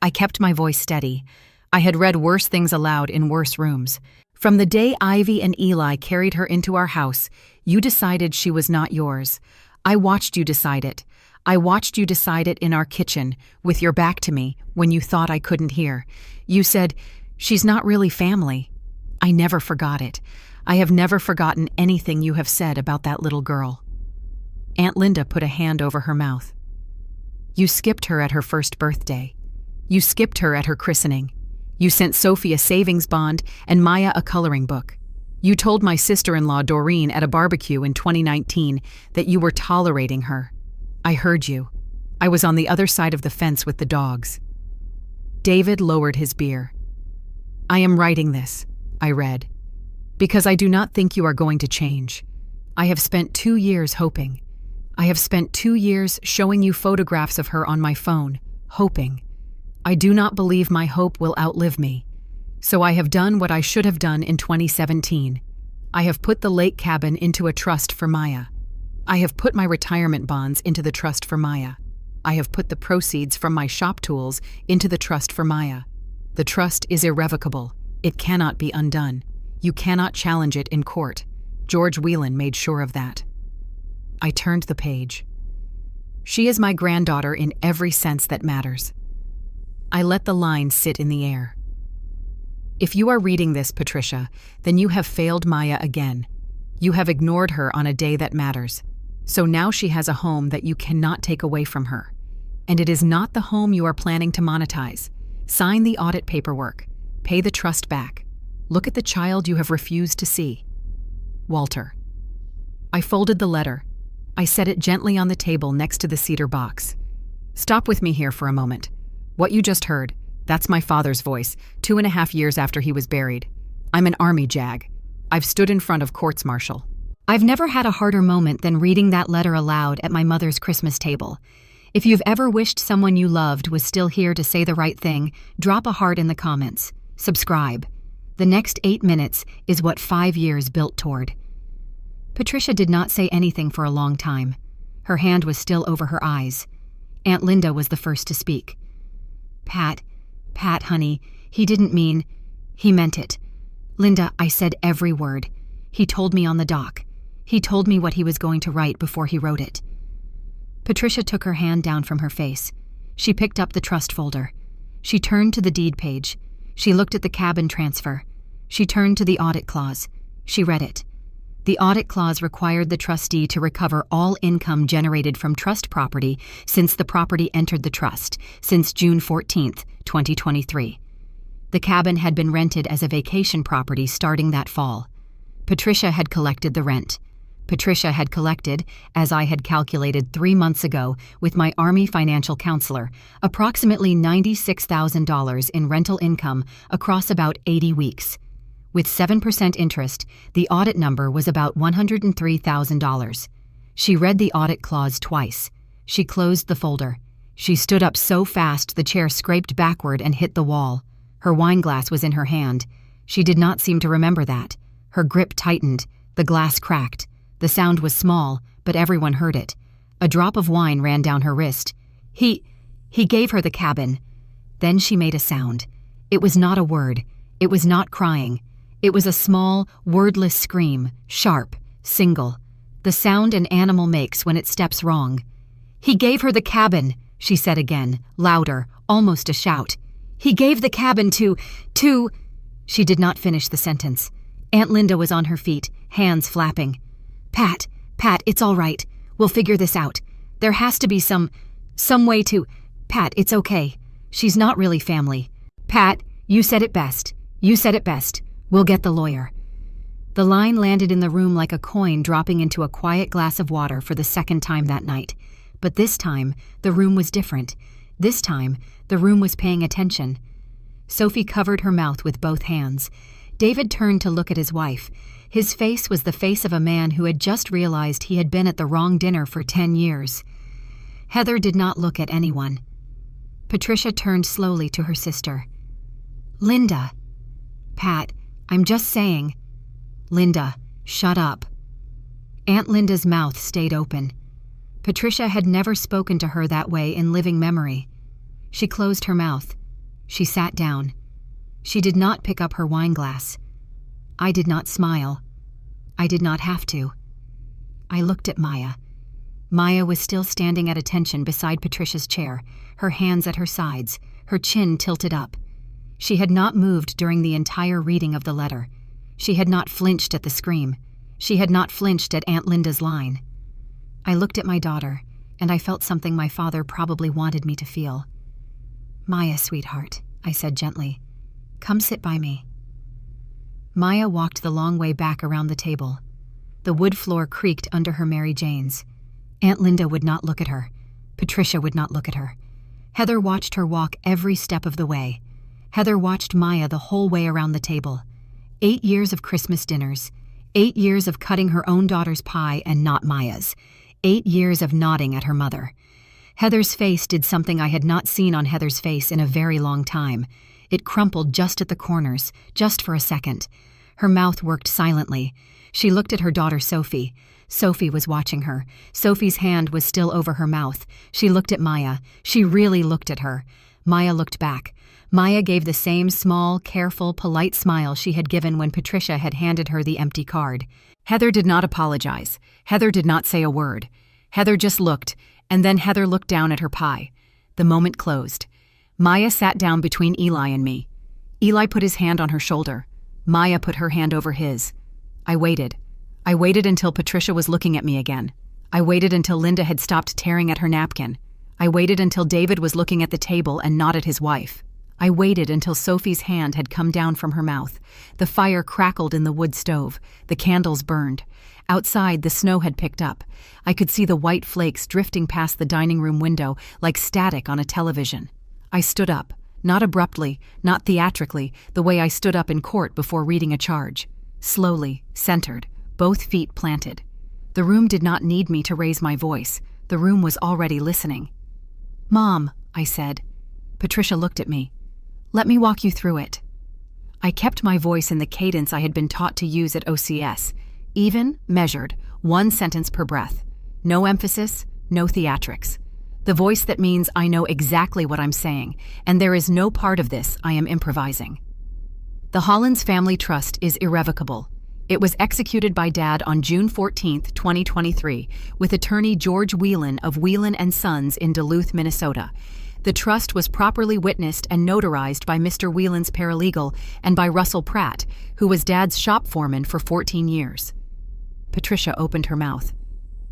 I kept my voice steady. I had read worse things aloud in worse rooms. From the day Ivy and Eli carried her into our house, you decided she was not yours. I watched you decide it. I watched you decide it in our kitchen, with your back to me, when you thought I couldn't hear. You said, she's not really family. I never forgot it. I have never forgotten anything you have said about that little girl. Aunt Linda put a hand over her mouth. You skipped her at her first birthday. You skipped her at her christening. You sent Sophie a savings bond and Maya a coloring book. You told my sister-in-law Doreen at a barbecue in 2019 that you were tolerating her. I heard you. I was on the other side of the fence with the dogs. David lowered his beer. I am writing this, I read, because I do not think you are going to change. I have spent 2 years hoping. I have spent 2 years showing you photographs of her on my phone, hoping. I do not believe my hope will outlive me. So I have done what I should have done in 2017. I have put the lake cabin into a trust for Maya. I have put my retirement bonds into the trust for Maya. I have put the proceeds from my shop tools into the trust for Maya. The trust is irrevocable. It cannot be undone. You cannot challenge it in court. George Whelan made sure of that. I turned the page. She is my granddaughter in every sense that matters. I let the line sit in the air. If you are reading this, Patricia, then you have failed Maya again. You have ignored her on a day that matters. So now she has a home that you cannot take away from her. And it is not the home you are planning to monetize. Sign the audit paperwork. Pay the trust back. Look at the child you have refused to see. Walter. I folded the letter. I set it gently on the table next to the cedar box. Stop with me here for a moment. What you just heard, that's my father's voice, 2.5 years after he was buried. I'm an Army JAG. I've stood in front of courts-martial. I've never had a harder moment than reading that letter aloud at my mother's Christmas table. If you've ever wished someone you loved was still here to say the right thing, drop a heart in the comments. Subscribe. The next 8 minutes is what 5 years built toward. Patricia did not say anything for a long time. Her hand was still over her eyes. Aunt Linda was the first to speak. Pat, honey, he didn't mean... He meant it. Linda, I said every word. He told me on the dock. He told me what he was going to write before he wrote it. Patricia took her hand down from her face. She picked up the trust folder. She turned to the deed page. She looked at the cabin transfer. She turned to the audit clause. She read it. The audit clause required the trustee to recover all income generated from trust property since the property entered the trust, since June 14, 2023. The cabin had been rented as a vacation property starting that fall. Patricia had collected the rent. Patricia had collected, as I had calculated 3 months ago with my Army financial counselor, approximately $96,000 in rental income across about 80 weeks. With 7% interest, the audit number was about $103,000. She read the audit clause twice. She closed the folder. She stood up so fast the chair scraped backward and hit the wall. Her wine glass was in her hand. She did not seem to remember that. Her grip tightened. The glass cracked. The sound was small, but everyone heard it. A drop of wine ran down her wrist. He gave her the cabin. Then she made a sound. It was not a word. It was not crying. It was a small, wordless scream, sharp, single. The sound an animal makes when it steps wrong. He gave her the cabin, she said again, louder, almost a shout. He gave the cabin to... She did not finish the sentence. Aunt Linda was on her feet, hands flapping. Pat, it's all right. We'll figure this out. There has to be some way to... Pat, it's okay. She's not really family. Pat, you said it best. You said it best. We'll get the lawyer. The line landed in the room like a coin dropping into a quiet glass of water for the second time that night. But this time, the room was different. This time, the room was paying attention. Sophie covered her mouth with both hands. David turned to look at his wife. His face was the face of a man who had just realized he had been at the wrong dinner for 10 years. Heather did not look at anyone. Patricia turned slowly to her sister. Linda. Pat, I'm just saying. Linda, shut up. Aunt Linda's mouth stayed open. Patricia had never spoken to her that way in living memory. She closed her mouth. She sat down. She did not pick up her wine glass. I did not smile. I did not have to. I looked at Maya. Maya was still standing at attention beside Patricia's chair, her hands at her sides, her chin tilted up. She had not moved during the entire reading of the letter. She had not flinched at the scream. She had not flinched at Aunt Linda's line. I looked at my daughter, and I felt something my father probably wanted me to feel. Maya, sweetheart, I said gently. Come sit by me. Maya walked the long way back around the table. The wood floor creaked under her Mary Janes. Aunt Linda would not look at her. Patricia would not look at her. Heather watched her walk every step of the way. Heather watched Maya the whole way around the table. 8 years of Christmas dinners. 8 years of cutting her own daughter's pie and not Maya's. 8 years of nodding at her mother. Heather's face did something I had not seen on Heather's face in a very long time. It crumpled just at the corners, just for a second. Her mouth worked silently. She looked at her daughter Sophie. Sophie was watching her. Sophie's hand was still over her mouth. She looked at Maya. She really looked at her. Maya looked back. Maya gave the same small, careful, polite smile she had given when Patricia had handed her the empty card. Heather did not apologize. Heather did not say a word. Heather just looked, and then Heather looked down at her pie. The moment closed. Maya sat down between Eli and me. Eli put his hand on her shoulder. Maya put her hand over his. I waited. I waited until Patricia was looking at me again. I waited until Linda had stopped tearing at her napkin. I waited until David was looking at the table and not at his wife. I waited until Sophie's hand had come down from her mouth. The fire crackled in the wood stove. The candles burned. Outside, the snow had picked up. I could see the white flakes drifting past the dining room window like static on a television. I stood up, not abruptly, not theatrically, the way I stood up in court before reading a charge. Slowly, centered, both feet planted. The room did not need me to raise my voice. The room was already listening. "Mom," I said. Patricia looked at me. "Let me walk you through it." I kept my voice in the cadence I had been taught to use at OCS. Even, measured, one sentence per breath. No emphasis, no theatrics. The voice that means I know exactly what I'm saying, and there is no part of this I am improvising. The Hollins Family Trust is irrevocable. It was executed by Dad on June 14, 2023, with attorney George Whelan of Whelan & Sons in Duluth, Minnesota. The trust was properly witnessed and notarized by Mr. Whelan's paralegal and by Russell Pratt, who was Dad's shop foreman for 14 years. Patricia opened her mouth.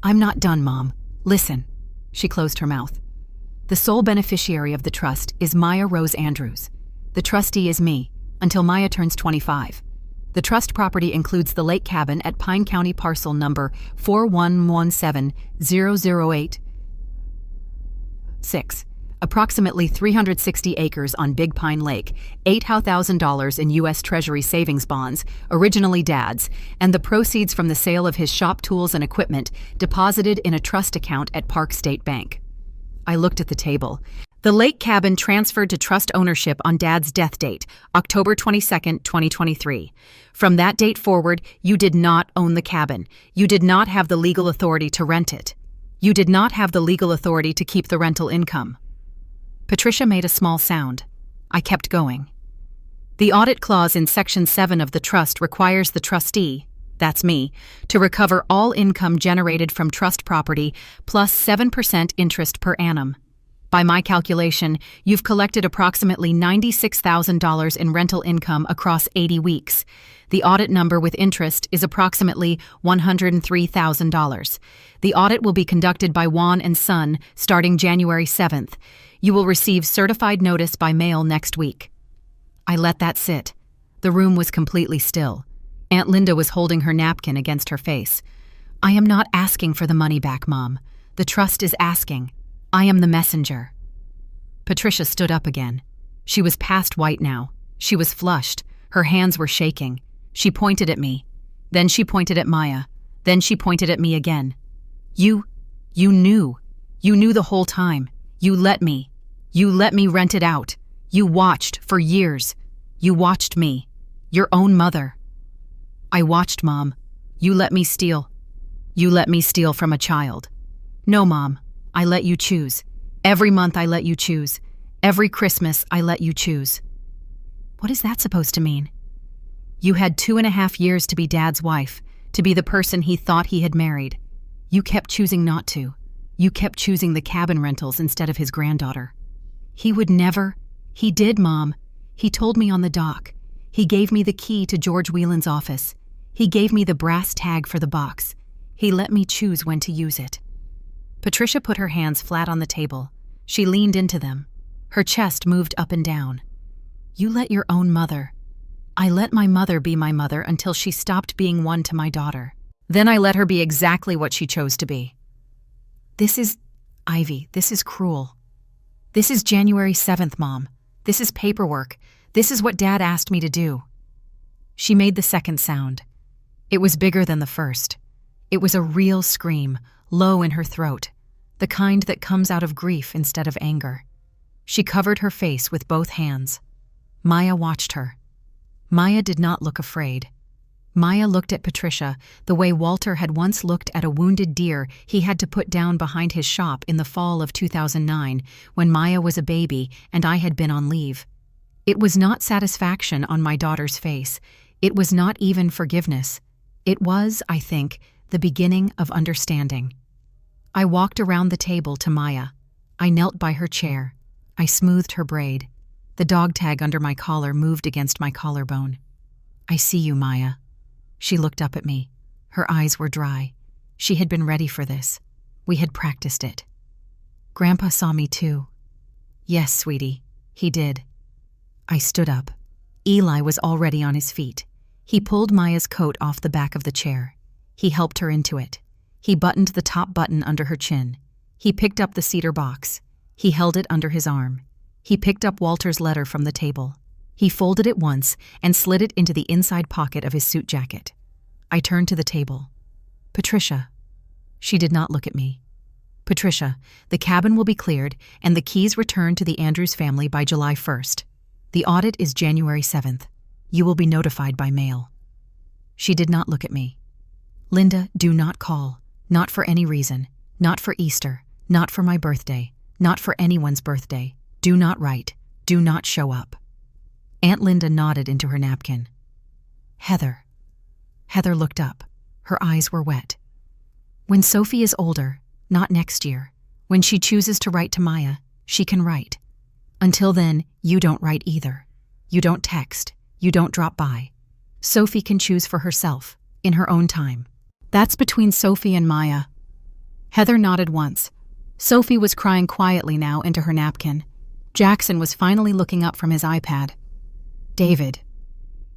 "I'm not done, Mom. Listen." She closed her mouth. "The sole beneficiary of the trust is Maya Rose Andrews. The trustee is me, until Maya turns 25. The trust property includes the lake cabin at Pine County parcel number 4117008-6, approximately 360 acres on Big Pine Lake, $8,000 in U.S. Treasury savings bonds, originally Dad's, and the proceeds from the sale of his shop tools and equipment deposited in a trust account at Park State Bank." I looked at the table. The lake cabin transferred to trust ownership on Dad's death date, October 22, 2023. From that date forward, you did not own the cabin. You did not have the legal authority to rent it. You did not have the legal authority to keep the rental income. Patricia made a small sound. I kept going. The audit clause in Section 7 of the trust requires the trustee, that's me, to recover all income generated from trust property plus 7% interest per annum. By my calculation, you've collected approximately $96,000 in rental income across 80 weeks. The audit number with interest is approximately $103,000. The audit will be conducted by Wan & Son starting January 7th. You will receive certified notice by mail next week. I let that sit. The room was completely still. Aunt Linda was holding her napkin against her face. "I am not asking for the money back, Mom. The trust is asking. I am the messenger." Patricia stood up again. She was past white now. She was flushed. Her hands were shaking. She pointed at me. Then she pointed at Maya. Then she pointed at me again. You knew. You knew the whole time. You let me rent it out. You watched for years. You watched me. Your own mother." "I watched, Mom. You let me steal. You let me steal from a child." "No, Mom. I let you choose. Every month I let you choose. Every Christmas I let you choose." What is that supposed to mean? You had 2.5 years to be Dad's wife, to be the person he thought he had married. You kept choosing not to. You kept choosing the cabin rentals instead of his granddaughter. He would never. He did, Mom. He told me on the dock. He gave me the key to George Whelan's office. He gave me the brass tag for the box. He let me choose when to use it. Patricia put her hands flat on the table. She leaned into them. Her chest moved up and down. "You let your own mother. I let my mother be my mother until she stopped being one to my daughter. Then I let her be exactly what she chose to be." Ivy, this is cruel. This is January 7th, Mom. This is paperwork. This is what Dad asked me to do. She made the second sound. It was bigger than the first. It was a real scream, low in her throat, the kind that comes out of grief instead of anger. She covered her face with both hands. Maya watched her. Maya did not look afraid. Maya looked at Patricia the way Walter had once looked at a wounded deer he had to put down behind his shop in the fall of 2009 when Maya was a baby and I had been on leave. It was not satisfaction on my daughter's face. It was not even forgiveness. It was, I think, the beginning of understanding. I walked around the table to Maya. I knelt by her chair. I smoothed her braid. The dog tag under my collar moved against my collarbone. I see you, Maya. She looked up at me. Her eyes were dry. She had been ready for this. We had practiced it. Grandpa saw me too. Yes, sweetie, he did. I stood up. Eli was already on his feet. He pulled Maya's coat off the back of the chair. He helped her into it. He buttoned the top button under her chin. He picked up the cedar box. He held it under his arm. He picked up Walter's letter from the table. He folded it once and slid it into the inside pocket of his suit jacket. I turned to the table. Patricia. She did not look at me. Patricia, the cabin will be cleared and the keys returned to the Andrews family by July 1st. The audit is January 7th. You will be notified by mail. She did not look at me. Linda, do not call. Not for any reason. Not for Easter. Not for my birthday. Not for anyone's birthday. Do not write. Do not show up. Aunt Linda nodded into her napkin. Heather. Heather looked up. Her eyes were wet. When Sophie is older, not next year, when she chooses to write to Maya, she can write. Until then, you don't write either. You don't text. You don't drop by. Sophie can choose for herself, in her own time. That's between Sophie and Maya. Heather nodded once. Sophie was crying quietly now into her napkin. Jackson was finally looking up from his iPad. David.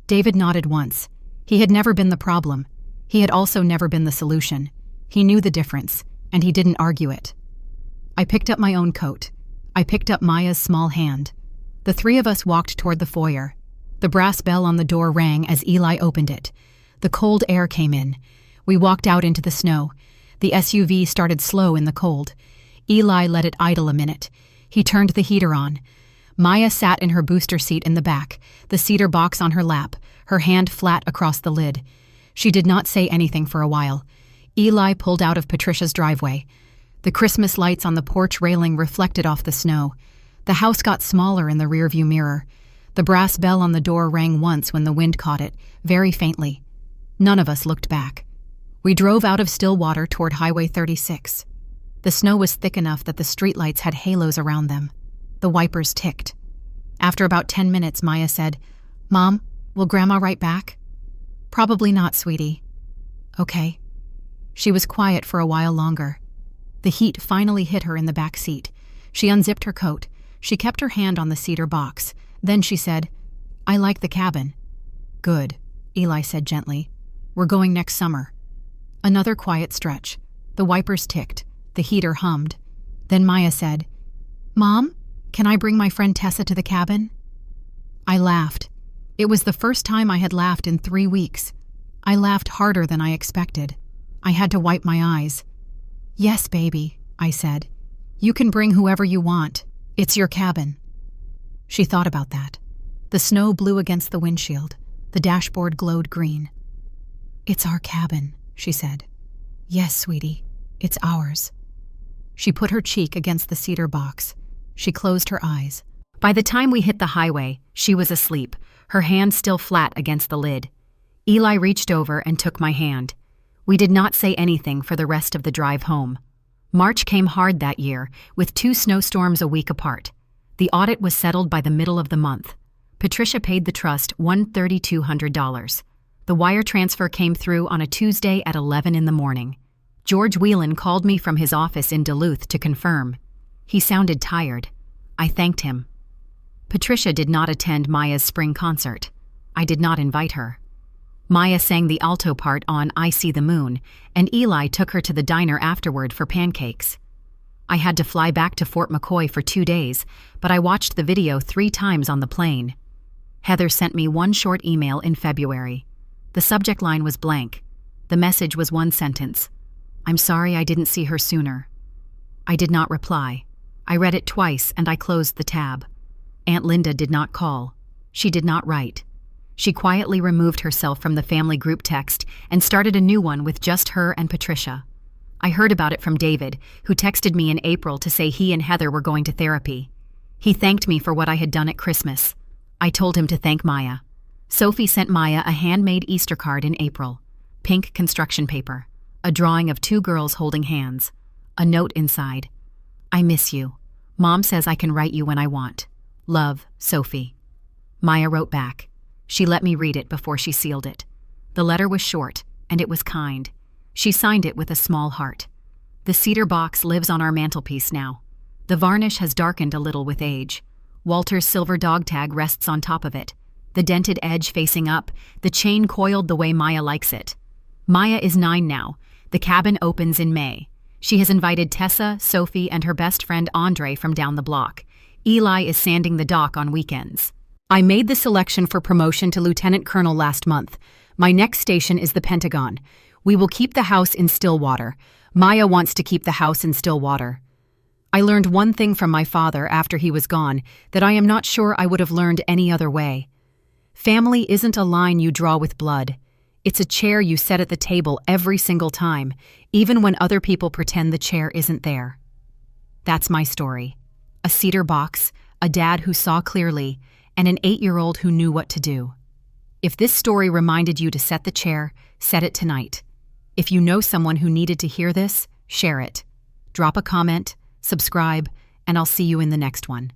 David nodded once. He had never been the problem. He had also never been the solution. He knew the difference, and he didn't argue it. I picked up my own coat. I picked up Maya's small hand. The three of us walked toward the foyer. The brass bell on the door rang as Eli opened it. The cold air came in. We walked out into the snow. The SUV started slow in the cold. Eli let it idle a minute. He turned the heater on. Maya sat in her booster seat in the back, the cedar box on her lap, her hand flat across the lid. She did not say anything for a while. Eli pulled out of Patricia's driveway. The Christmas lights on the porch railing reflected off the snow. The house got smaller in the rearview mirror. The brass bell on the door rang once when the wind caught it, very faintly. None of us looked back. We drove out of Stillwater toward Highway 36. The snow was thick enough that the streetlights had halos around them. The wipers ticked. After about 10 minutes, Maya said, Mom, will Grandma write back? Probably not, sweetie. Okay. She was quiet for a while longer. The heat finally hit her in the back seat. She unzipped her coat. She kept her hand on the cedar box. Then she said, I like the cabin. Good, Eli said gently. We're going next summer. Another quiet stretch. The wipers ticked. The heater hummed. Then Maya said, Mom, can I bring my friend Tessa to the cabin? I laughed. It was the first time I had laughed in 3 weeks. I laughed harder than I expected. I had to wipe my eyes. Yes, baby, I said. You can bring whoever you want. It's your cabin. She thought about that. The snow blew against the windshield. The dashboard glowed green. It's our cabin, she said. Yes, sweetie, it's ours. She put her cheek against the cedar box. She closed her eyes. By the time we hit the highway, she was asleep, her hand still flat against the lid. Eli reached over and took my hand. We did not say anything for the rest of the drive home. March came hard that year, with 2 snowstorms a week apart. The audit was settled by the middle of the month. Patricia paid the trust $1,200. The wire transfer came through on a Tuesday at 11 in the morning. George Whelan called me from his office in Duluth to confirm. He sounded tired. I thanked him. Patricia did not attend Maya's spring concert. I did not invite her. Maya sang the alto part on I See the Moon, and Eli took her to the diner afterward for pancakes. I had to fly back to Fort McCoy for 2 days, but I watched the video 3 times on the plane. Heather sent me one short email in February. The subject line was blank. The message was 1 sentence. I'm sorry I didn't see her sooner. I did not reply. I read it twice and I closed the tab. Aunt Linda did not call. She did not write. She quietly removed herself from the family group text and started a new one with just her and Patricia. I heard about it from David, who texted me in April to say he and Heather were going to therapy. He thanked me for what I had done at Christmas. I told him to thank Maya. Sophie sent Maya a handmade Easter card in April. Pink construction paper. A drawing of 2 girls holding hands. A note inside. I miss you. Mom says I can write you when I want. Love, Sophie. Maya wrote back. She let me read it before she sealed it. The letter was short, and it was kind. She signed it with a small heart. The cedar box lives on our mantelpiece now. The varnish has darkened a little with age. Walter's silver dog tag rests on top of it. The dented edge facing up, the chain coiled the way Maya likes it. Maya is 9 now. The cabin opens in May. She has invited Tessa, Sophie, and her best friend Andre from down the block. Eli is sanding the dock on weekends. I made the selection for promotion to lieutenant colonel last month. My next station is the Pentagon. We will keep the house in Stillwater. Maya wants to keep the house in Stillwater. I learned one thing from my father after he was gone that I am not sure I would have learned any other way. Family isn't a line you draw with blood. It's a chair you set at the table every single time, even when other people pretend the chair isn't there. That's my story. A cedar box, a dad who saw clearly, and an 8-year-old who knew what to do. If this story reminded you to set the chair, set it tonight. If you know someone who needed to hear this, share it. Drop a comment, subscribe, and I'll see you in the next one.